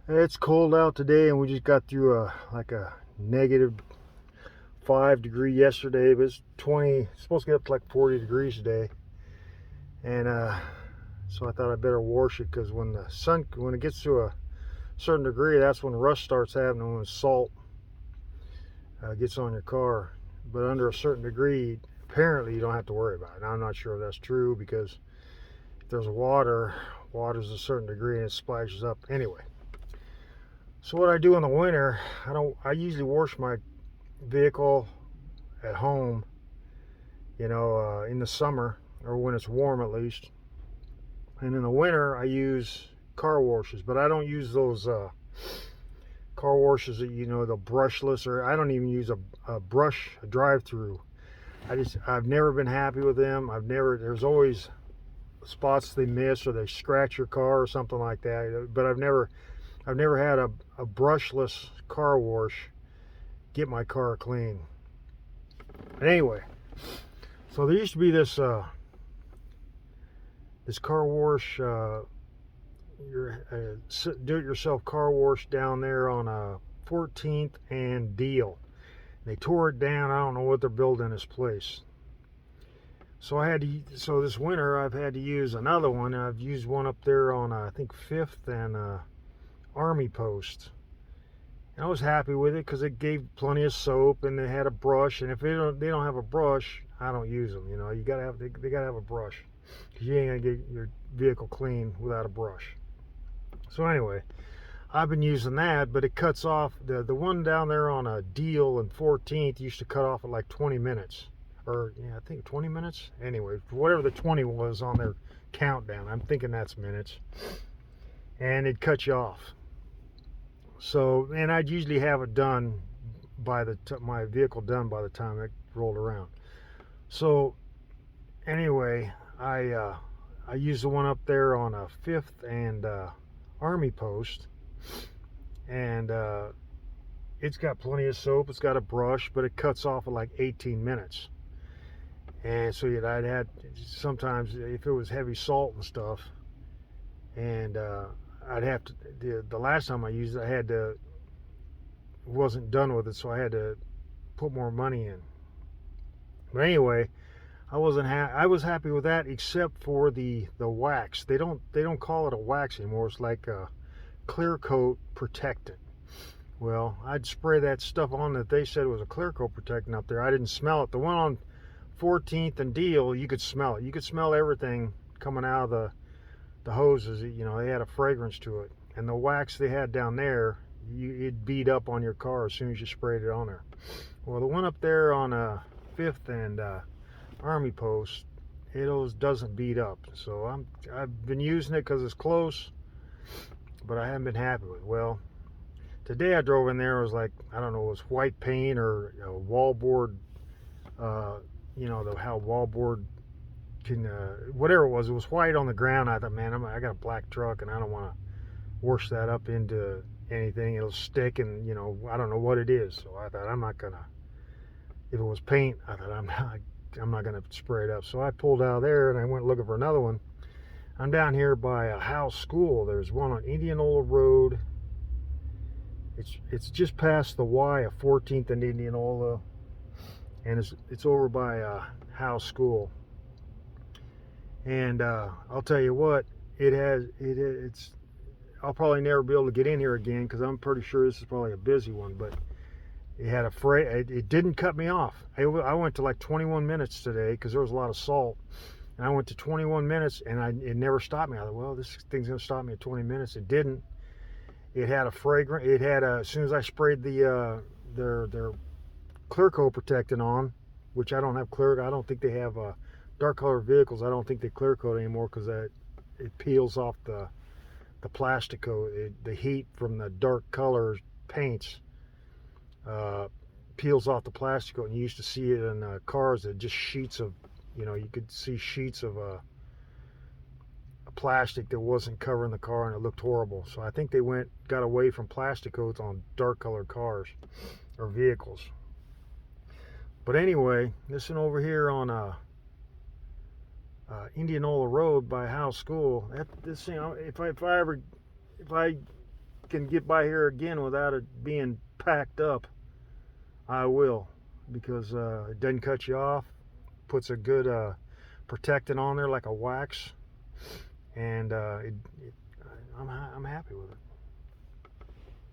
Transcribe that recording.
It's cold out today, and we just got through a negative 5 degree yesterday, but it's 20. It's supposed to get up to like 40 degrees today, and so I thought I better wash it because when it gets to a certain degree, that's when rust starts happening, when salt gets on your car. But under a certain degree, apparently you don't have to worry about it. Now, I'm not sure if that's true because if there's water's a certain degree and it splashes up anyway. So what I do in the winter, I usually wash my vehicle at home, in the summer or when it's warm at least. And in the winter, I use car washes, but I don't use those car washes that the brushless, or I don't even use a brush drive-through. I've never been happy with them. There's always spots they miss or they scratch your car or something like that. But I've never had a brushless car wash get my car clean. But anyway, so there used to be this car wash, do-it-yourself car wash down there on 14th and Deal. They tore it down. I don't know what they're building this place. So this winter I've had to use another one. I've used one up there on I think 5th and Army Post. And I was happy with it because it gave plenty of soap and they had a brush. And if they don't have a brush, I don't use them. You gotta have they gotta have a brush because you ain't gonna get your vehicle clean without a brush. So anyway, I've been using that, but it cuts off. The one down there on a Deal and 14th used to cut off at like 20 minutes, or yeah, I think 20 minutes. Anyway, whatever the 20 was on their countdown, I'm thinking that's minutes, and it cut you off. So, and I'd usually have it done my vehicle done by the time it rolled around. So, anyway, I used the one up there on a 5th and Army Post, and it's got plenty of soap. It's got a brush, but it cuts off at like 18 minutes. And so I'd had sometimes if it was heavy salt and stuff, and I'd have to the last time I used it, I had to wasn't done with it, so I had to put more money in. But anyway, I was happy with that, except for the wax. They don't call it a wax anymore. It's like a clear coat protectant. Well, I'd spray that stuff on that they said was a clear coat protectant up there. I didn't smell it. The one on 14th and Deal, you could smell it. You could smell everything coming out of the hoses. They had a fragrance to it. And the wax they had down there, it'd beat up on your car as soon as you sprayed it on there. Well, the one up there on 5th and Army Post, it doesn't beat up. So I've been using it because it's close, but I haven't been happy with it. Well, today I drove in there. It was like, I don't know, it was white paint or wallboard. How wallboard can, whatever it was white on the ground. I thought, man, I got a black truck and I don't want to wash that up into anything. It'll stick, and I don't know what it is. So I thought, I'm not gonna. If it was paint, I thought I'm not gonna spray it up. So I pulled out of there and I went looking for another one. I'm down here by a house school. There's one on Indianola Road. It's just past the Y of 14th and Indianola, and it's over by House School. And I'll tell you what, it's. I'll probably never be able to get in here again because I'm pretty sure this is probably a busy one. But it didn't cut me off. I went to like 21 minutes today because there was a lot of salt, and I went to 21 minutes and it never stopped me. I thought, well, this thing's gonna stop me at 20 minutes. It didn't. It had a fragrance. As soon as I sprayed their clear coat protectant on, which I don't have clear. I don't think they have dark color vehicles. I don't think they clear coat anymore because it peels off the plastic coat. The heat from the dark color paints peels off the plastic coat, and you used to see it in cars that just sheets of, you could see sheets of plastic that wasn't covering the car, and it looked horrible. So I think they got away from plastic coats on dark colored cars or vehicles. But anyway, this one over here on Indianola Road by House School. This thing, if I can get by here again without it being packed up, I will, because it doesn't cut you off, puts a good protectant on there like a wax, and I'm happy with it.